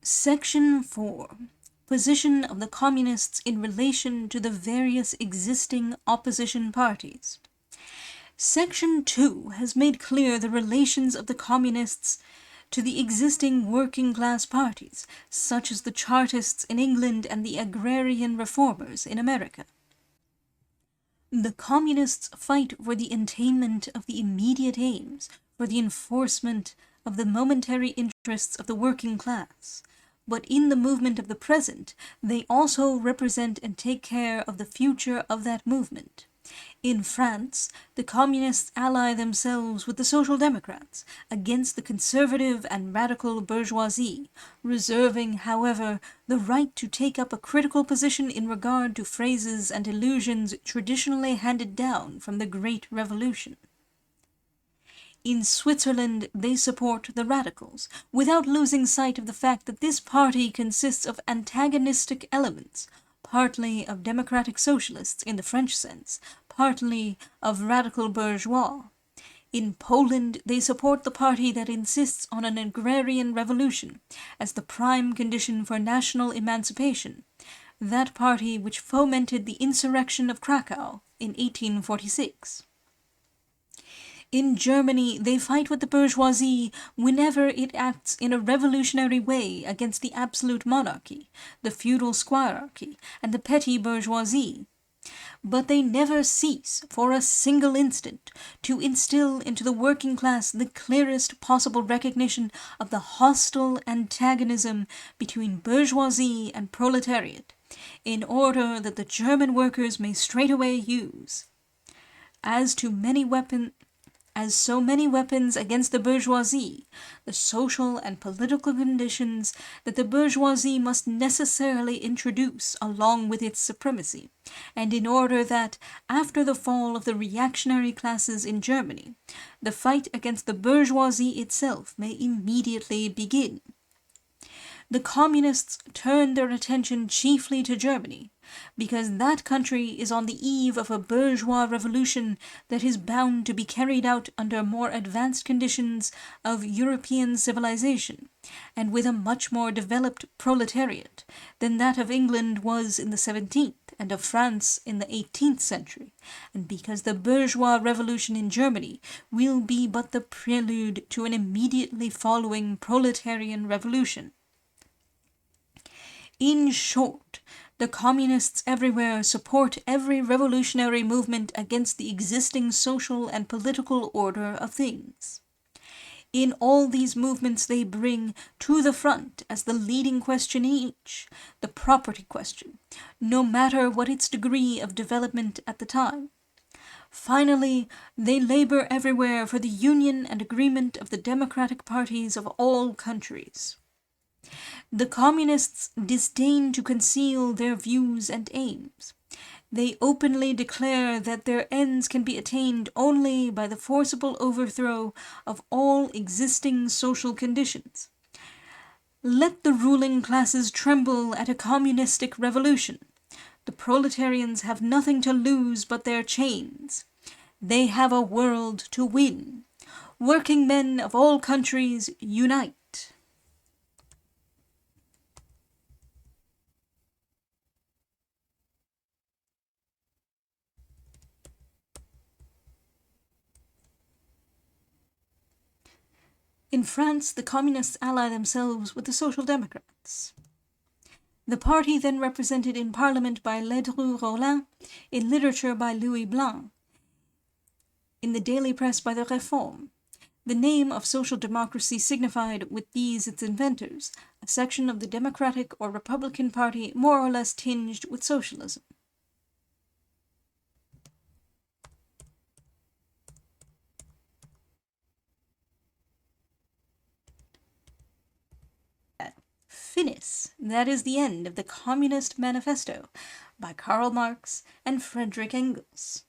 Section 4. Position of the Communists in relation to the various existing opposition parties. Section 2 has made clear the relations of the Communists to the existing working-class parties, such as the Chartists in England and the Agrarian Reformers in America. The Communists fight for the attainment of the immediate aims, for the enforcement of the momentary interests of the working class. But in the movement of the present, they also represent and take care of the future of that movement. In France, the Communists ally themselves with the Social Democrats against the conservative and radical bourgeoisie, reserving, however, the right to take up a critical position in regard to phrases and illusions traditionally handed down from the Great Revolution. In Switzerland, they support the radicals, without losing sight of the fact that this party consists of antagonistic elements, partly of democratic socialists in the French sense, partly of radical bourgeois. In Poland, they support the party that insists on an agrarian revolution as the prime condition for national emancipation, that party which fomented the insurrection of Krakow in 1846. In Germany, they fight with the bourgeoisie whenever it acts in a revolutionary way against the absolute monarchy, the feudal squirearchy, and the petty bourgeoisie. But they never cease, for a single instant, to instill into the working class the clearest possible recognition of the hostile antagonism between bourgeoisie and proletariat, in order that the German workers may straightway use, as so many weapons against the bourgeoisie, the social and political conditions that the bourgeoisie must necessarily introduce along with its supremacy, and in order that, after the fall of the reactionary classes in Germany, the fight against the bourgeoisie itself may immediately begin. The Communists turned their attention chiefly to Germany, because that country is on the eve of a bourgeois revolution that is bound to be carried out under more advanced conditions of European civilization, and with a much more developed proletariat than that of England was in the 17th and of France in the 18th century, and because the bourgeois revolution in Germany will be but the prelude to an immediately following proletarian revolution. In short, the Communists everywhere support every revolutionary movement against the existing social and political order of things. In all these movements they bring to the front as the leading question in each, the property question, no matter what its degree of development at the time. Finally, they labor everywhere for the union and agreement of the democratic parties of all countries. The Communists disdain to conceal their views and aims. They openly declare that their ends can be attained only by the forcible overthrow of all existing social conditions. Let the ruling classes tremble at a communistic revolution. The proletarians have nothing to lose but their chains. They have a world to win. Working men of all countries, unite. In France, the Communists ally themselves with the Social Democrats. The party then represented in Parliament by Ledru Rollin, in literature by Louis Blanc, in the daily press by the Réforme. The name of social democracy signified, with these its inventors, a section of the Democratic or Republican Party more or less tinged with socialism. Finis, that is the end of the Communist Manifesto by Karl Marx and Friedrich Engels.